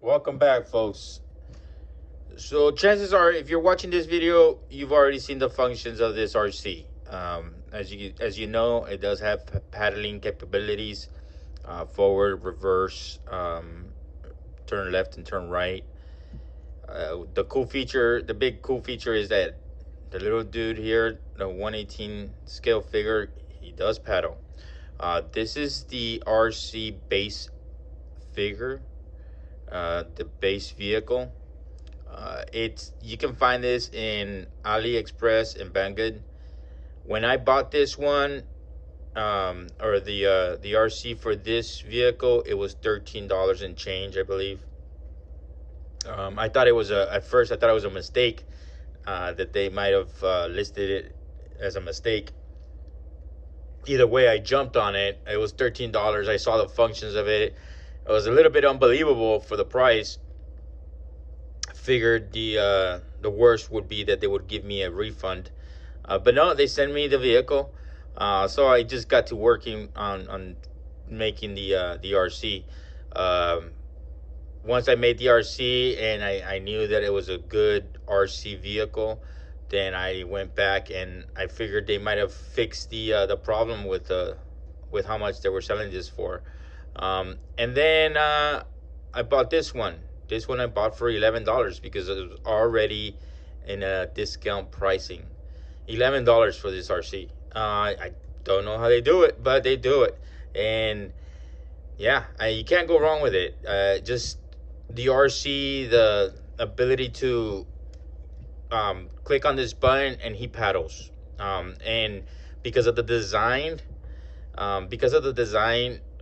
Welcome back, folks. So chances are, if you're watching this video, you've already seen the functions of this RC. As you know, it does have paddling capabilities, forward, reverse, turn left and turn right. The big cool feature is that the little dude here, the 118 scale figure, he does paddle. This is the RC base figure, the base vehicle. It's you can find this in AliExpress and Banggood. When I bought this one, or the RC for this vehicle, it was $13 and change, I believe. I thought it was at first I thought it was a mistake, that they might have listed it as a mistake. Either way, I jumped on it. It was $13. I saw the functions of it. It was a little bit unbelievable for the price. Figured the worst would be that they would give me a refund, but no, they sent me the vehicle. So I just got to working on making the RC. Once I made the RC and I knew that it was a good RC vehicle, then I went back and I figured they might have fixed the problem with how much they were selling this for. And then I bought this one. This one I bought for $11 because it was already in a discount pricing. $11 for this RC. I don't know how they do it, but they do it. And yeah, you can't go wrong with it. Just the RC, the ability to click on this button and he paddles. And because of the design,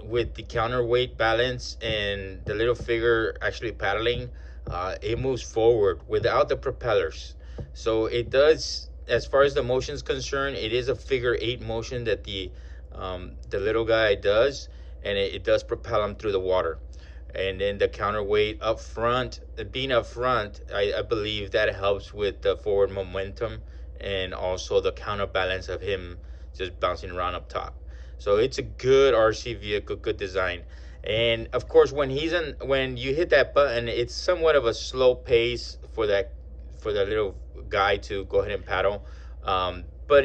with the counterweight balance and the little figure actually paddling, it moves forward without the propellers. So it does, as far as the motion is concerned, it is a figure 8 motion that the little guy does, and it does propel him through the water. And then the counterweight up front, being up front, I believe that helps with the forward momentum and also the counterbalance of him just bouncing around up top. So it's a good RC vehicle, good design. And of course, when you hit that button, it's somewhat of a slow pace for the little guy to go ahead and paddle. But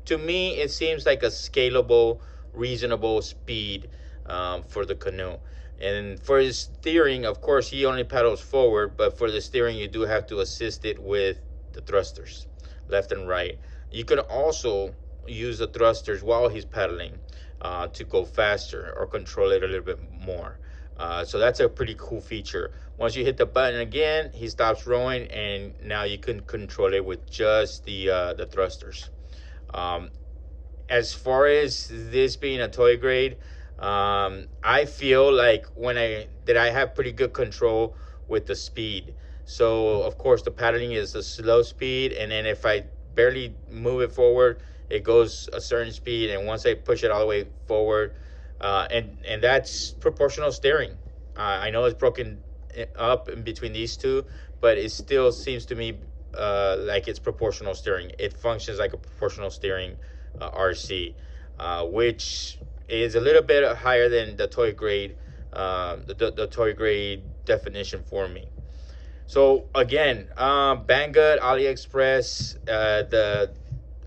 to me, it seems like a scalable, reasonable speed for the canoe. And for his steering, of course, he only paddles forward, but for the steering, you do have to assist it with the thrusters, left and right. You can also use the thrusters while he's pedaling to go faster or control it a little bit more. So that's a pretty cool feature. Once you hit the button again, he stops rowing, and now you can control it with just the thrusters. As far as this being a toy grade, I feel like I have pretty good control with the speed. So of course the paddling is a slow speed, and then if I barely move it forward, it goes a certain speed, and once I push it all the way forward, and that's proportional steering. I know it's broken up in between these two, but it still seems to me like it's proportional steering. It functions like a proportional steering RC, which is a little bit higher than the toy grade, the toy grade definition for me. So again, Banggood, AliExpress,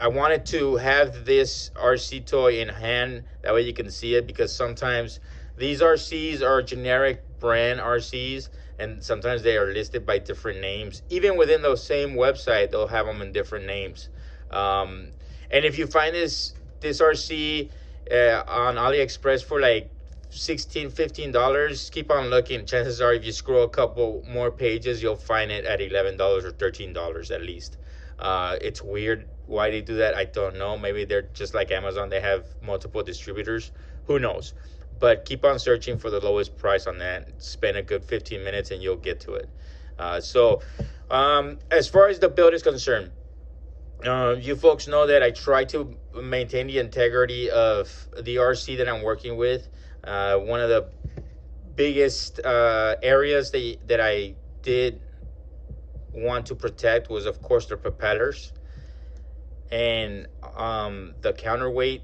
I wanted to have this RC toy in hand, that way you can see it, because sometimes these RCs are generic brand RCs, and sometimes they are listed by different names. Even within the same website, they'll have them in different names. And if you find this RC on AliExpress for like $16-15, keep on looking. Chances are, if you scroll a couple more pages, you'll find it at $11 or $13 at least. It's weird why they do that. I don't know. Maybe they're just like Amazon, they have multiple distributors. Who knows? But keep on searching for the lowest price on that. Spend a good 15 minutes and you'll get to it. As far as the build is concerned, you folks know that I try to maintain the integrity of the RC that I'm working with. One of the biggest areas that I did want to protect was, of course, the propellers and the counterweight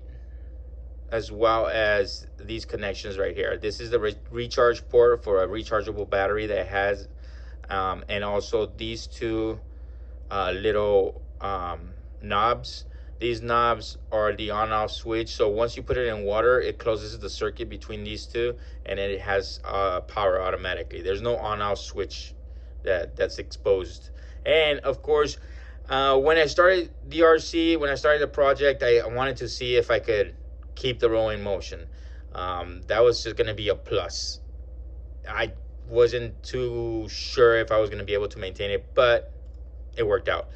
as well as these connections right here. This is the recharge port for a rechargeable battery that has, and also these two little knobs. These knobs are the on-off switch. So once you put it in water, it closes the circuit between these two, and then it has power automatically. There's no on-off switch that's exposed. And of course, when I started the RC, when I started the project, I wanted to see if I could keep the rolling motion. That was just going to be a plus. I wasn't too sure if I was going to be able to maintain it, but it worked out.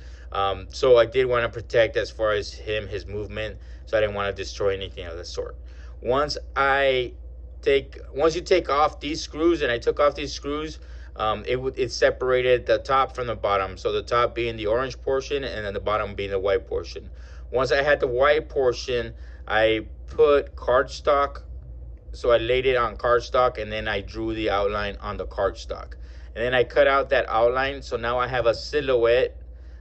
So I did want to protect as far as his movement, so I didn't want to destroy anything of the sort. Once you take off these screws, and I took off these screws, it separated the top from the bottom. So the top being the orange portion, and then the bottom being the white portion. Once I had the white portion, I put cardstock. So I laid it on cardstock, and then I drew the outline on the cardstock. And then I cut out that outline, so now I have a silhouette.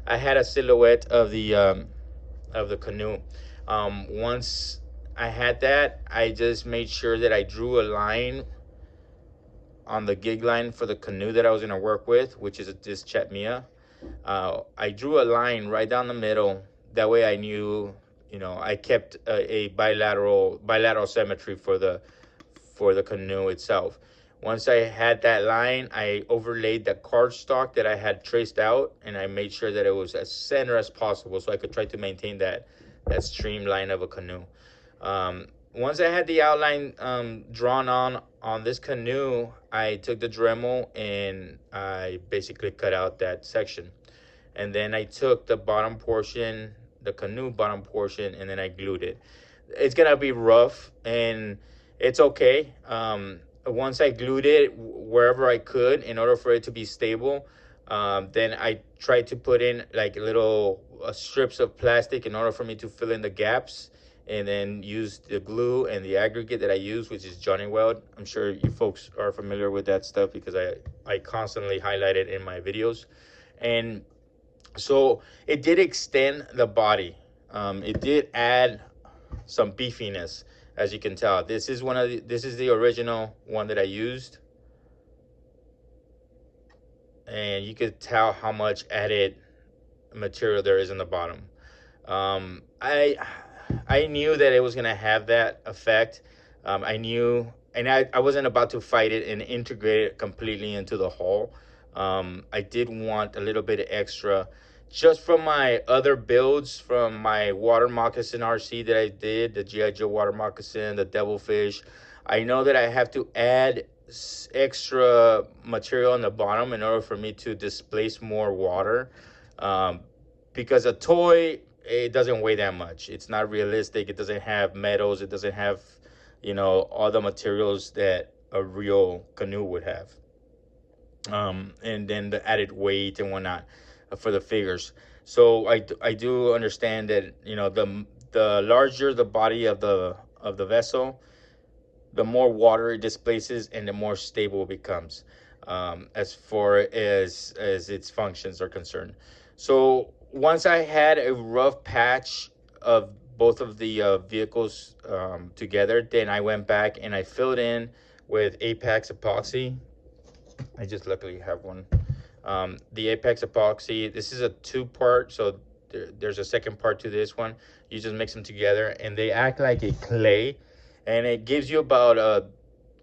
I had a silhouette of the canoe. Once I had that, I just made sure that I drew a line on the gig line for the canoe that I was going to work with, which is this Chatmia. I drew a line right down the middle. That way I knew, I kept a bilateral symmetry for the canoe itself. Once I had that line, I overlaid the cardstock that I had traced out, and I made sure that it was as center as possible, so I could try to maintain that streamline of a canoe. Once I had the outline drawn on this canoe, I took the Dremel and I basically cut out that section. And then I took the bottom portion, the canoe bottom portion, and then I glued it. It's gonna be rough, and it's okay. Once I glued it wherever I could in order for it to be stable, then I tried to put in like little strips of plastic in order for me to fill in the gaps, and then use the glue and the aggregate that I use, which is Johnny Weld. I'm sure you folks are familiar with that stuff because I constantly highlight it in my videos. And so it did extend the body. It did add some beefiness, as you can tell. This is the original one that I used, and you could tell how much added material there is in the bottom. I knew that it was gonna have that effect. I knew, and I wasn't about to fight it and integrate it completely into the hull. I did want a little bit of extra, just from my other builds, from my water moccasin RC that I did, the G.I. Joe water moccasin, the Devilfish. I know that I have to add extra material on the bottom in order for me to displace more water, because a toy, it doesn't weigh that much. It's not realistic. It doesn't have metals. It doesn't have, all the materials that a real canoe would have. And then the added weight and whatnot for the figures. So I do understand that, the larger the body of the vessel, the more water it displaces and the more stable it becomes, as far as its functions are concerned. So once I had a rough patch of both of the vehicles together, then I went back and I filled in with Apex epoxy. I just luckily have one. The Apex epoxy, this is a 2-part, so there's a second part to this one. You just mix them together and they act like a clay, and it gives you about a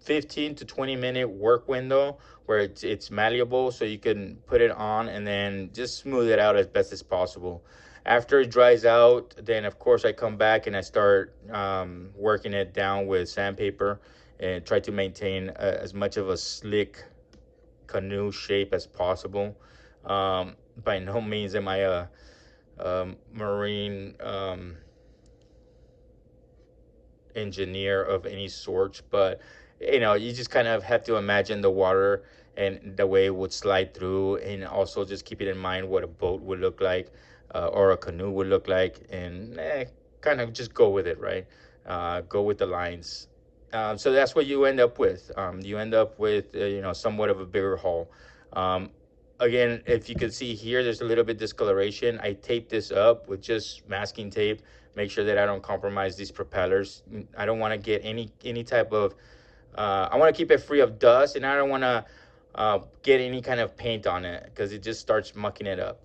15 to 20 minute work window where it's malleable, so you can put it on and then just smooth it out as best as possible. After it dries out, then of course I come back and I start working it down with sandpaper and try to maintain as much of a slick canoe shape as possible. By no means am I a marine engineer of any sort, but you just kind of have to imagine the water and the way it would slide through, and also just keep it in mind what a boat would look like, or a canoe would look like, and kind of just go with it, right? Go with the lines. So that's what you end up with. You end up with somewhat of a bigger hull. again, if you can see here, there's a little bit discoloration. I taped this up with just masking tape. Make sure that I don't compromise these propellers. I don't want to get any type of. I want to keep it free of dust, and I don't want to get any kind of paint on it because it just starts mucking it up.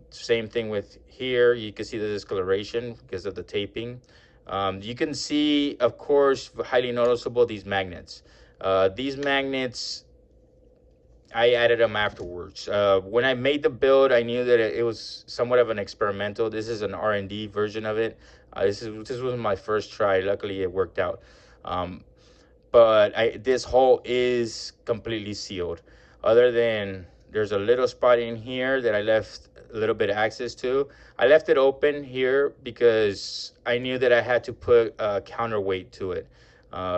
Same thing with here. You can see the discoloration because of the taping. You can see, of course, highly noticeable, these magnets. These magnets, I added them afterwards. When I made the build, I knew that it was somewhat of an experimental. This is an R&D version of it. This was my first try. Luckily, it worked out. But this hole is completely sealed. Other than there's a little spot in here that I left a little bit of access to. I left it open here because I knew that I had to put a counterweight to it,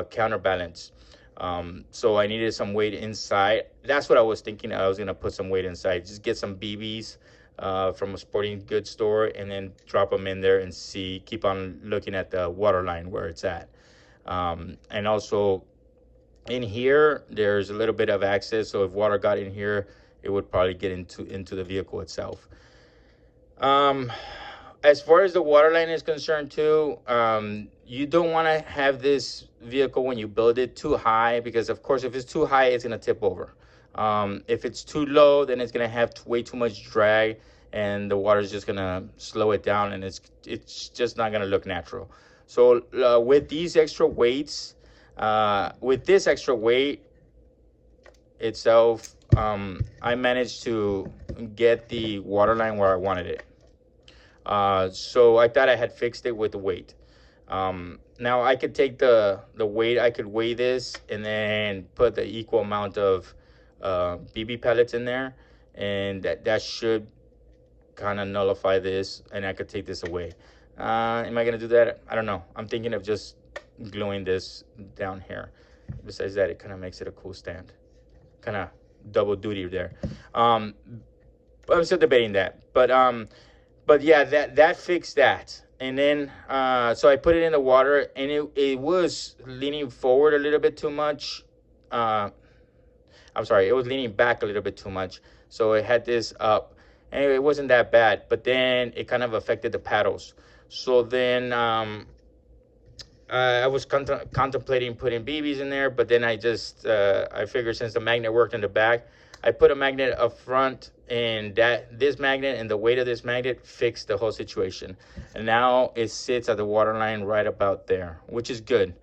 counterbalance. So I needed some weight inside. That's what I was thinking. I was gonna put some weight inside. Just get some BBs from a sporting goods store and then drop them in there and see. Keep on looking at the water line where it's at. And also in here, there's a little bit of access. So if water got in here, it would probably get into the vehicle itself. As far as the water line is concerned too, you don't want to have this vehicle when you build it too high, because of course if it's too high, it's going to tip over. If it's too low, then it's going to have way too much drag, and the water is just going to slow it down, and it's just not going to look natural. So with these extra weights, with this extra weight itself, I managed to get the water line where I wanted it. So I thought I had fixed it with the weight. Now I could take the weight, I could weigh this and then put the equal amount of BB pellets in there, and that should kind of nullify this, and I could take this away. Am I gonna do that? I don't know. I'm thinking of just gluing this down here. Besides that, it kind of makes it a cool stand. Kind of double duty there. I'm still debating that, but yeah, that fixed that. And then so I put it in the water, and it was leaning forward a little bit too much. I'm sorry, it was leaning back a little bit too much. So it had this up. Anyway, it wasn't that bad, but then it kind of affected the paddles. So then I was contemplating putting BBs in there, but then I figured since the magnet worked in the back, I put a magnet up front, and this magnet and the weight of this magnet fixed the whole situation. And now it sits at the water line right about there, which is good.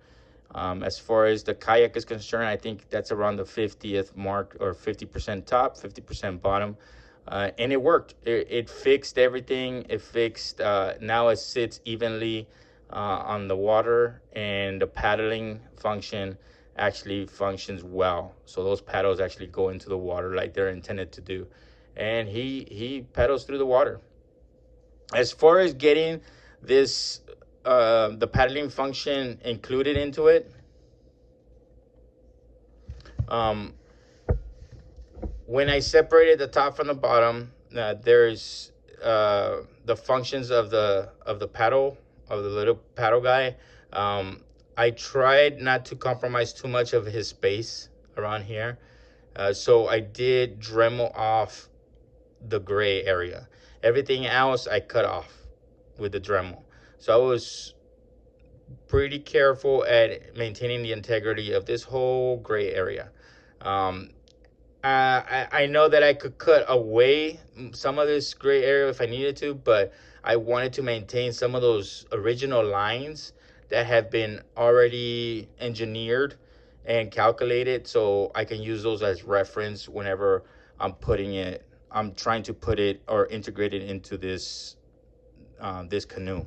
As far as the Kayak is concerned, I think that's around the 50th mark, or 50% top, 50% bottom. And it worked. It fixed everything. It fixed, now it sits evenly on the water, and the paddling function actually functions well. So those paddles actually go into the water like they're intended to do. And he paddles through the water. As far as getting this, the paddling function included into it, when I separated the top from the bottom, there's the functions of the paddle, of the little paddle guy. I tried not to compromise too much of his space around here. So I did Dremel off the gray area. Everything else I cut off with the Dremel. So I was pretty careful at maintaining the integrity of this whole gray area. I know that I could cut away some of this gray area if I needed to, but I wanted to maintain some of those original lines that have been already engineered and calculated, so I can use those as reference whenever I'm trying to put it or integrate it into this this canoe.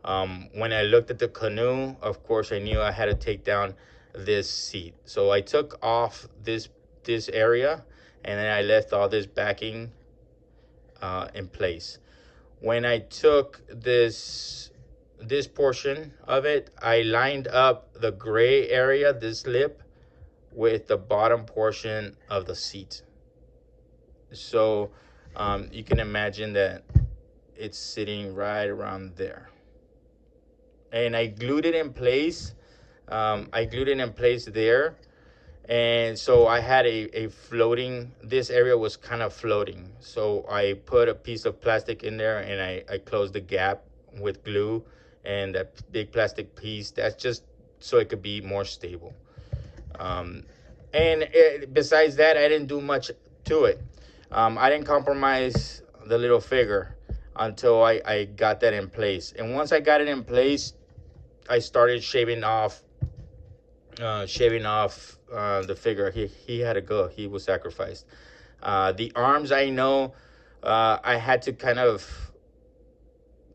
When I looked at the canoe, of course I knew I had to take down this seat, so I took off this area, and then I left all this backing in place. When I took this portion of it, I lined up the gray area, this lip, with the bottom portion of the seat. So you can imagine that it's sitting right around there. And I glued it in place. I glued it in place there. And so I had a floating, this area was kind of floating. So I put a piece of plastic in there, and I closed the gap with glue, and that big plastic piece, that's just so it could be more stable. Um, and besides that, I didn't do much to it. I didn't compromise the little figure until I got that in place. And once I got it in place, I started shaving off the figure. He had to go. He was sacrificed. The arms, I know, I had to kind of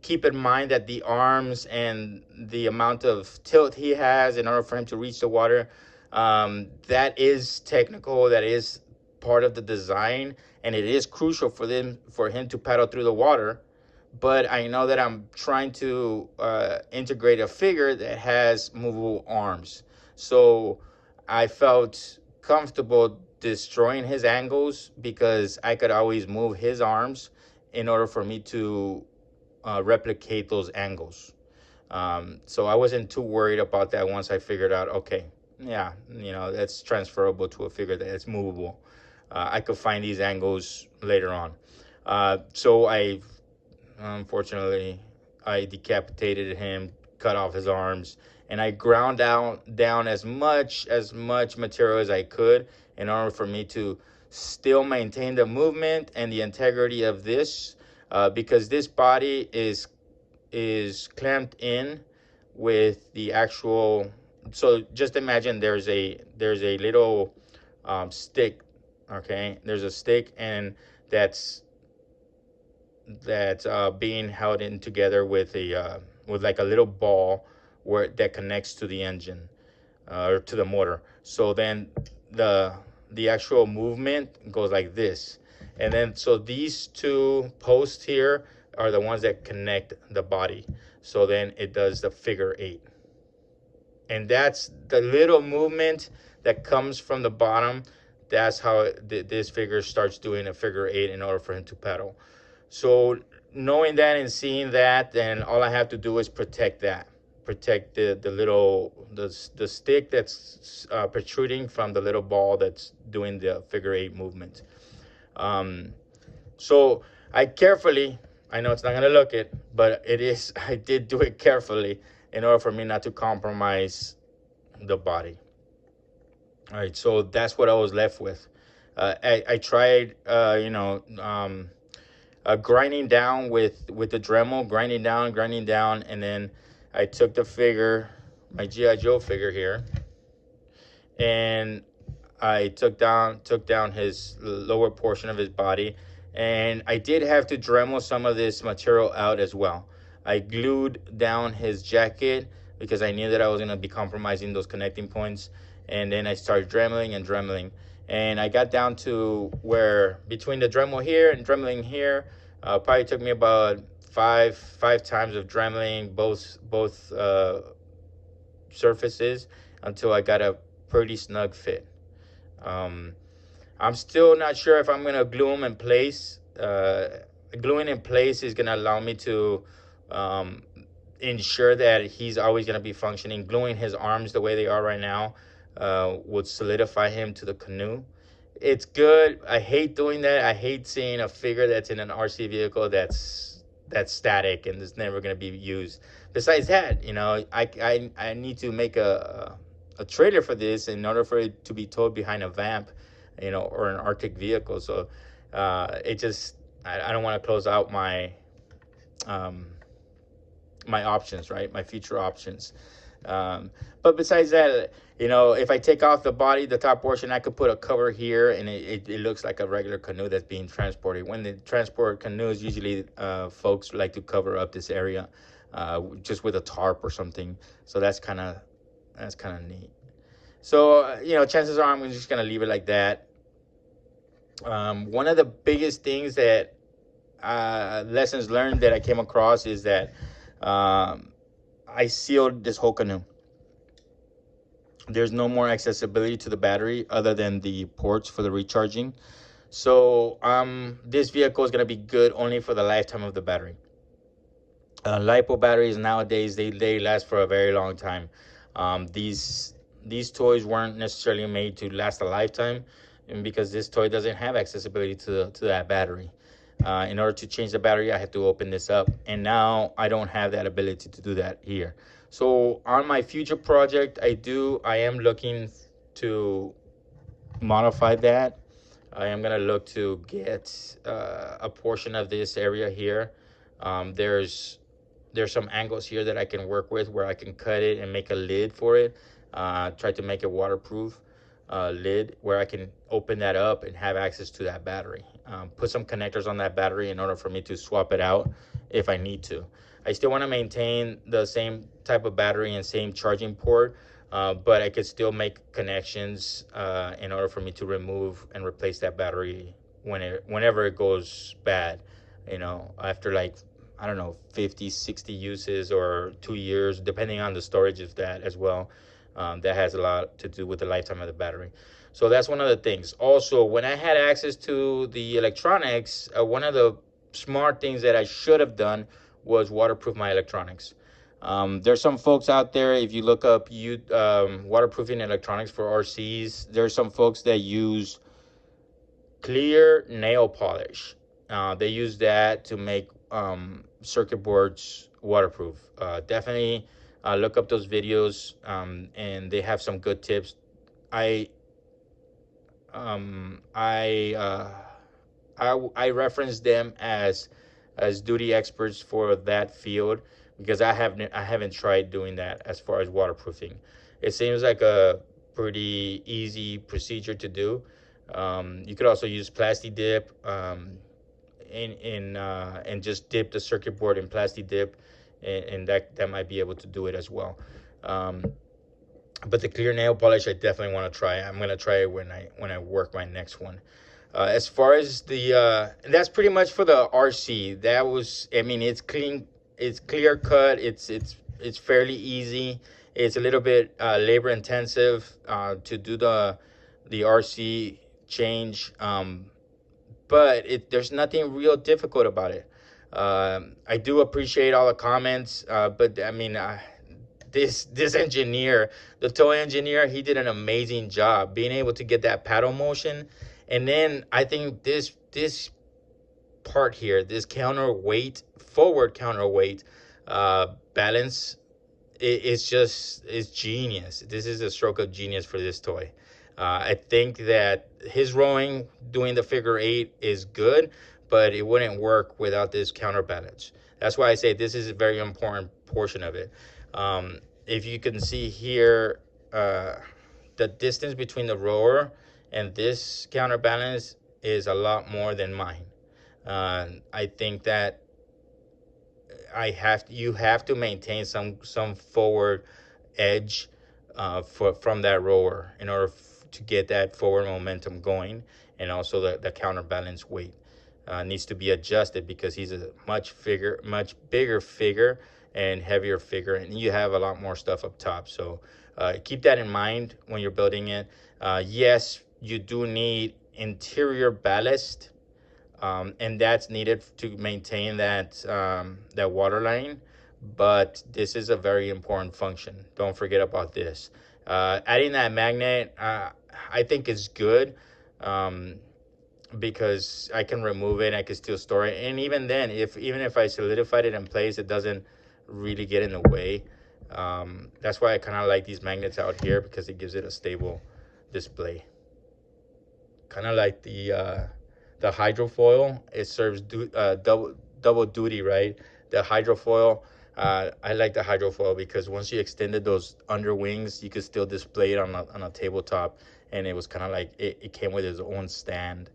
keep in mind that the arms and the amount of tilt he has in order for him to reach the water, that is technical. That is part of the design, and it is crucial for him to paddle through the water. But I know that I'm trying to integrate a figure that has movable arms. So I felt comfortable destroying his angles because I could always move his arms in order for me to replicate those angles. So I wasn't too worried about that once I figured out, okay, yeah, that's transferable to a figure that's movable. I could find these angles later on. So unfortunately, I decapitated him, cut off his arms, and I ground down as much material as I could in order for me to still maintain the movement and the integrity of this, because this body is clamped in with the actual. So just imagine there's a little stick. Okay, there's a stick, and that's being held in together with like a little ball where that connects to the engine, or to the motor. So then the the actual movement goes like this, and then so these two posts here are the ones that connect the body. So then it does the figure eight, and that's the little movement that comes from the bottom. That's how this figure starts doing a figure eight in order for him to pedal. So knowing that and seeing that, then all I have to do is protect the little the stick that's protruding from the little ball that's doing the figure eight movement. Um, so I carefully, I know it's not gonna look it, but it is. I did do it carefully in order for me not to compromise the body. All right, so that's what I was left with. I tried, grinding down with the Dremel, grinding down, and then I took the figure, my GI Joe figure here, and I took down his lower portion of his body, and I did have to Dremel some of this material out as well. I glued down his jacket because I knew that I was gonna be compromising those connecting points, and then I started dremeling and dremeling, and I got down to where between the Dremel here and dremeling here, probably took me about five times of dremeling both surfaces until I got a pretty snug fit. Um, I'm still not sure if I'm gonna glue them in place. Gluing in place is gonna allow me to um, ensure that he's always gonna be functioning. Gluing his arms the way they are right now would solidify him to the canoe. It's good. I hate doing that. I hate seeing a figure that's in an RC vehicle that's static and is never going to be used. Besides that, I need to make a trailer for this in order for it to be towed behind a vamp, or an Arctic vehicle. So it just I don't want to close out um, my options, right? My future options. But besides that, if I take off the body, the top portion, I could put a cover here, and it looks like a regular canoe that's being transported. When they transport canoes, usually folks like to cover up this area just with a tarp or something. So that's kind of neat. So chances are I'm just gonna leave it like that. One of the biggest things that lessons learned that I came across is that I sealed this whole canoe. There's no more accessibility to the battery other than the ports for the recharging. So this vehicle is going to be good only for the lifetime of the battery. LiPo batteries nowadays, they last for a very long time. These these toys weren't necessarily made to last a lifetime, and because this toy doesn't have accessibility to that battery. In order to change the battery, I had to open this up, and now I don't have that ability to do that here. So on my future project, I am looking to modify that. I am gonna look to get a portion of this area here. There's some angles here that I can work with where I can cut it and make a lid for it. Try to make a waterproof lid where I can open that up and have access to that battery. Put some connectors on that battery in order for me to swap it out if I need to. I still want to maintain the same type of battery and same charging port, but I could still make connections in order for me to remove and replace that battery whenever it goes bad. After like, I don't know, 50, 60 uses or 2 years, depending on the storage of that as well. That has a lot to do with the lifetime of the battery. So that's one of the things. Also, when I had access to the electronics, one of the smart things that I should have done was waterproof my electronics. There's some folks out there, if you look up waterproofing electronics for RCs, there's some folks that use clear nail polish. They use that to make circuit boards waterproof. Definitely look up those videos, and they have some good tips. I um, I, uh, I reference them as duty experts for that field because I haven't tried doing that as far as waterproofing. It seems like a pretty easy procedure to do. You could also use Plasti Dip, and just dip the circuit board in Plasti Dip, and that might be able to do it as well. Um, but the clear nail polish, I definitely want to try. I'm gonna try it when I work my next one. As far as that's pretty much for the RC. That was, I mean, it's clean, it's clear cut, it's fairly easy. It's a little bit labor intensive to do the RC change, but there's nothing real difficult about it. I do appreciate all the comments, but I mean, this engineer, the toy engineer, he did an amazing job being able to get that paddle motion. And then I think this part here, this forward counterweight balance, it's genius. This is a stroke of genius for this toy. I think that his rowing doing the figure eight is good, but it wouldn't work without this counterbalance. That's why I say this is a very important portion of it. If you can see here, the distance between the rower and this counterbalance is a lot more than mine. I think that you have to maintain some forward edge from that rower in order to get that forward momentum going, and also the counterbalance weight needs to be adjusted because he's a much bigger figure and heavier figure, and you have a lot more stuff up top. So keep that in mind when you're building it. Yes, you do need interior ballast, and that's needed to maintain that water line. But this is a very important function. Don't forget about this. Adding that magnet, I think is good, because I can remove it, I can still store it, and even then, even if I solidified it in place, it doesn't really get in the way. That's why I kind of like these magnets out here, because it gives it a stable display. Kind of like the hydrofoil. It serves double duty, right? The hydrofoil. I like the hydrofoil because once you extended those under wings, you could still display it on a tabletop, and it was kind of like it came with its own stand.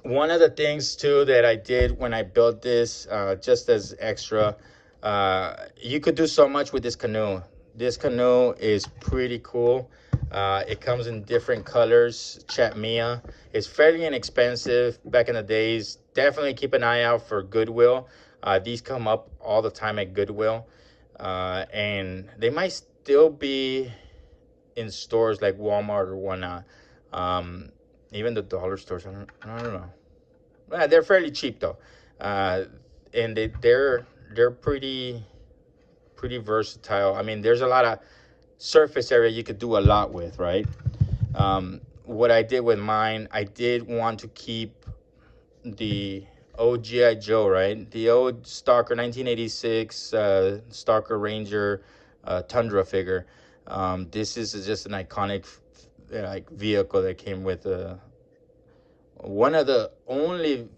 One of the things too that I did when I built this, just as extra, you could do so much with this canoe. This canoe is pretty cool. It comes in different colors. Chatmia. It's fairly inexpensive back in the days. Definitely keep an eye out for Goodwill. These come up all the time at Goodwill, and they might still be in stores like Walmart or whatnot. Even the dollar stores. I don't know. They're fairly cheap though, and they're pretty versatile. I mean, there's a lot of surface area you could do a lot with, right? What I did with mine, I did want to keep the old GI Joe, right? The old Stalker 1986 Stalker Ranger Tundra figure. This is just an iconic like vehicle that came with one of the only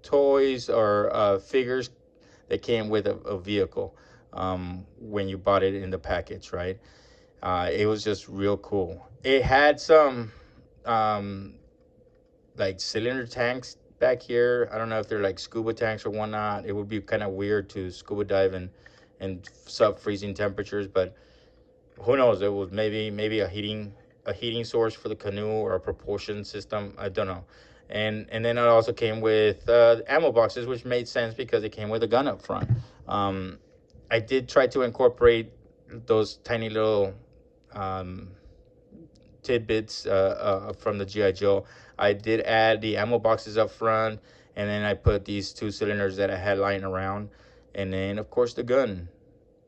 toys or figures that came with a vehicle when you bought it in the package, right? It was just real cool. It had some um, like cylinder tanks back here. I don't know if they're like scuba tanks or whatnot. It would be kind of weird to scuba dive in sub freezing temperatures, but who knows? It was maybe a heating source for the canoe or a propulsion system. I don't know. And then it also came with ammo boxes, which made sense because it came with a gun up front. Um, I did try to incorporate those tiny little um, tidbits from the GI Joe. I did add the ammo boxes up front, and then I put these two cylinders that I had lying around, and then of course the gun,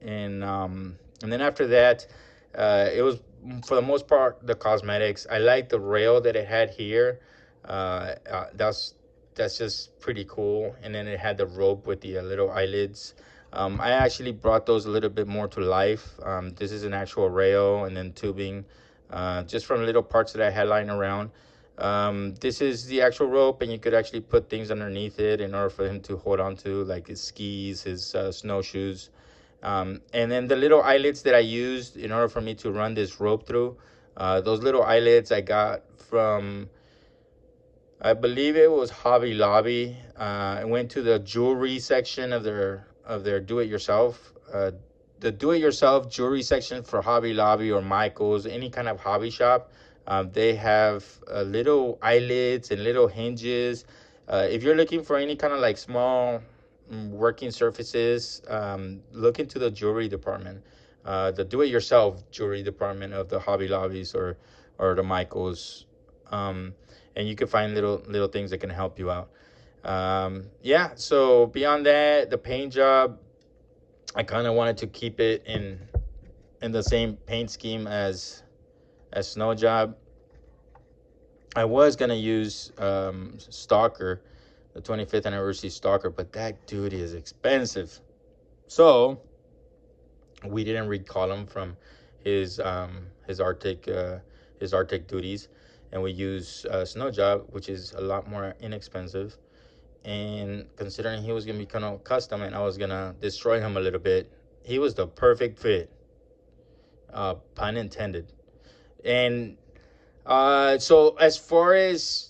and then after that, it was for the most part the cosmetics. I like the rail that it had here. That's just pretty cool. And then it had the rope with the little eyelids. I actually brought those a little bit more to life. This is an actual rail and then tubing, just from little parts that I had lying around. This is the actual rope, and you could actually put things underneath it in order for him to hold on to, like his skis, his snowshoes. And then the little eyelets that I used in order for me to run this rope through, those little eyelets I got from, I believe it was Hobby Lobby. I went to the jewelry section of their do-it-yourself. The do-it-yourself jewelry section for Hobby Lobby or Michaels, any kind of hobby shop. They have little eyelets and little hinges. If you're looking for any kind of like small working surfaces, look into the jewelry department, the do-it-yourself jewelry department of the Hobby Lobbies or the Michaels, and you can find little things that can help you out. Yeah. So beyond that, the paint job, I kind of wanted to keep it in the same paint scheme as Snow Job. I was gonna use Stalker, the 25th anniversary Stalker, but that dude is expensive. So we didn't recall him from his Arctic duties, and we use Snow Job, which is a lot more inexpensive. And considering he was gonna be kind of custom, and I was gonna destroy him a little bit, he was the perfect fit, pun intended. And so as far as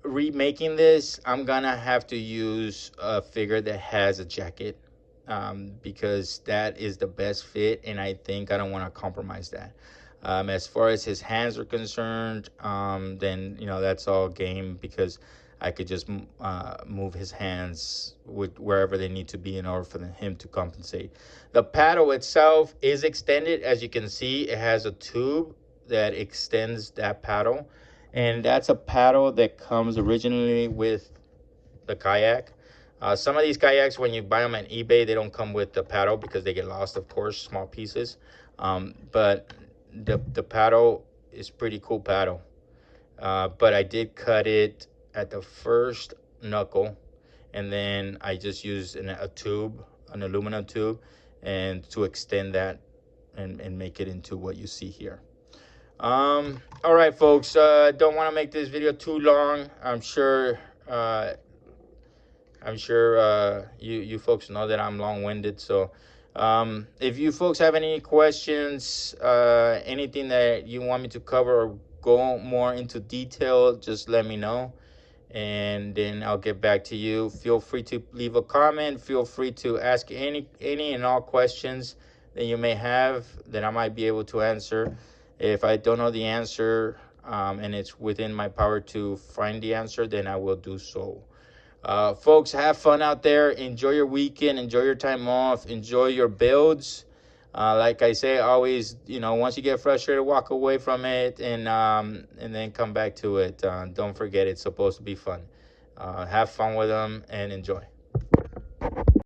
remaking this, I'm gonna have to use a figure that has a jacket, because that is the best fit, and I think I don't want to compromise that. As far as his hands are concerned, then that's all game, because I could just move his hands wherever they need to be in order for him to compensate. The paddle itself is extended, as you can see. It has a tube that extends that paddle, and that's a paddle that comes originally with the kayak. Some of these kayaks, when you buy them on eBay, they don't come with the paddle because they get lost, of course, small pieces. But the paddle is pretty cool paddle. But I did cut it at the first knuckle, and then I just used a tube, an aluminum tube, and to extend that and make it into what you see here. All right, folks, don't want to make this video too long. I'm sure you folks know that I'm long-winded. So if you folks have any questions, anything that you want me to cover or go more into detail, just let me know, and then I'll get back to you. Feel free to leave a comment. Feel free to ask any and all questions that you may have that I might be able to answer. If I don't know the answer, and it's within my power to find the answer, then I will do so. Folks, have fun out there. Enjoy your weekend. Enjoy your time off. Enjoy your builds. Like I say, always, once you get frustrated, walk away from it, and then come back to it. Don't forget, it's supposed to be fun. Have fun with them and enjoy.